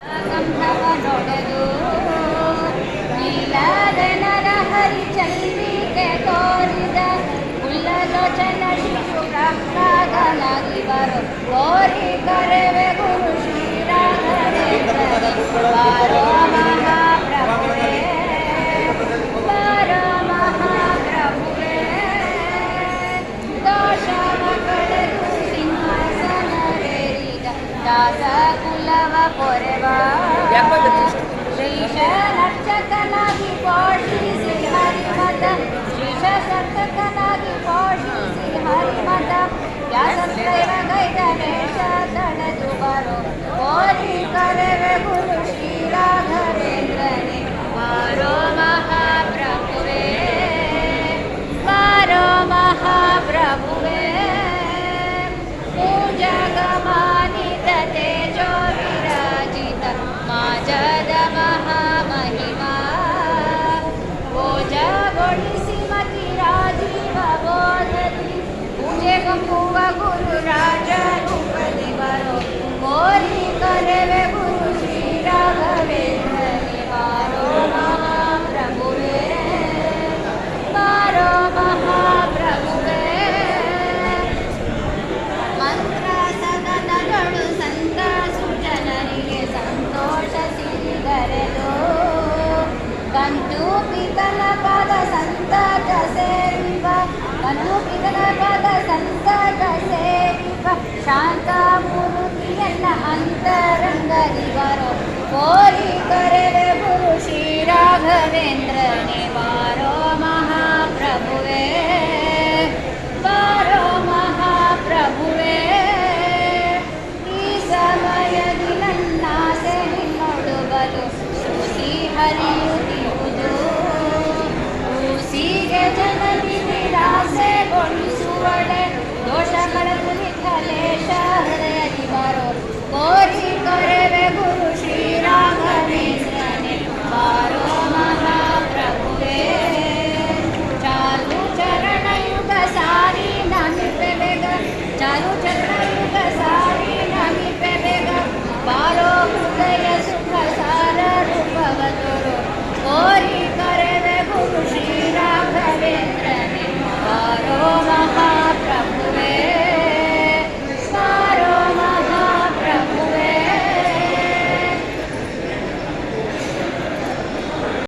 ಕಂಠವನೊಡೆದು ನೀಲದನರ ಹರಿಚಂದ್ರಿಕೆ ತೋರಿದ ಉಲ್ಲಲೋಚನ ಶಿಶು ಪ್ರಹ್ಲಾದನಾಗಿ ಬರು ಕೋರಿ ಕರೆವೆ ಗುರು ಶ್ರೀರಾಘವೇಂದ್ರ ಬಾರೋ ಮಹಾಪ್ರಭುವೇ ಬಾರೋ ಮಹಾಪ್ರಭುವೇ ದೋಷವ ಕಳೆದು ಸಿಂಹಾಸನವೇರಿದ ದಾಸ ಕುಲವ ಪೊರೆವ ಶ್ರೀಶ ನರ್ಚಕನಾಗಿ ಪೋಷಿಸಿ ಹರಿಮತ ಶ್ರೀಶ ಸರ್ತಕನಾಗಿ ಪೋಷಿಸಿ ಹರಿಮತ ವ್ಯಾಸಂತ್ರೈವ ಗೈದನೇಶ ತಡೆದು ಬರೋ ಕೋರಿ ಕರೆವೆ ಗುರು ಶ್ರೀರಾಘವೇಂದ್ರನೇ ಬಾರೋ ಮಹಾಪ್ರಭುವೇ ಬಾರೋ ಮಹಾಪ್ರಭುವೇ ಪೂಜಗಮಾನಿತ ತೇಜೋ ವಿರಾಜಿತ ಮಾಜದ ಮಹಾಮಹಿಮಾ ಪೂಜಗೊಳಿಸಿ ಮತಿ ರಾಜೀವ ಬೋಧದಿ ಪೂಜೆಗಂಬುವ ಗುರು ರಾಜ ರೂಪದಿ ಬರೋ ಕೋರಿ ಕರೆವೆ ಗುರು ಶ್ರೀರಾಘವೇಂದ್ರನೇ ಬಾರೋ ಮಹಾಪ್ರಭುವೇ ಬಾರೋ ಮಹಾಪ್ರಭುವೇ ಮಂತ್ರ ಸದನಗಳು ಸಂತ ಸುಜನರಿಗೆ ಸಂತೋಷ ಸಿರಿಗರೆದು ಕಂಟೂಪಿತನ ಪದ ಸಂತತ ಸೇವಿವ ಕಂಟೂಪಿತನ ಪದ ಸಂತತ ಸೇವಿವ ಶಾಂತ ಮೂರ್ತಿಯನ್ನ ಅಂತರಂಗದಿ ಬರೋ ಕೋರಿ ಕರೆವೆ ಗುರು ಶ್ರೀರಾಘವೇಂದ್ರನೇ ಬಾರೋ ಮಹಾಪ್ರಭುವೇ ಬಾರೋ ಮಹಾಪ್ರಭುವೇ ಈ ಸಮಯದಿ ನನ್ನಾಸೆ ನಿನ್ನೊಡು ಬಲು ಸೂಸಿ ಹರಿಯುತ್ತಿರುವುದು ಕೂಸಿಗೆ ಜನನಿ ನಿರಾಸೆಗೊಳಿಸುವಡೆ ದೋಷಗಳ ಕುರಿತ ಲೇಷ ಹೃದಯದಿ ಬರೋ ಕೋರಿ ಕರೆವೆ ಗುರು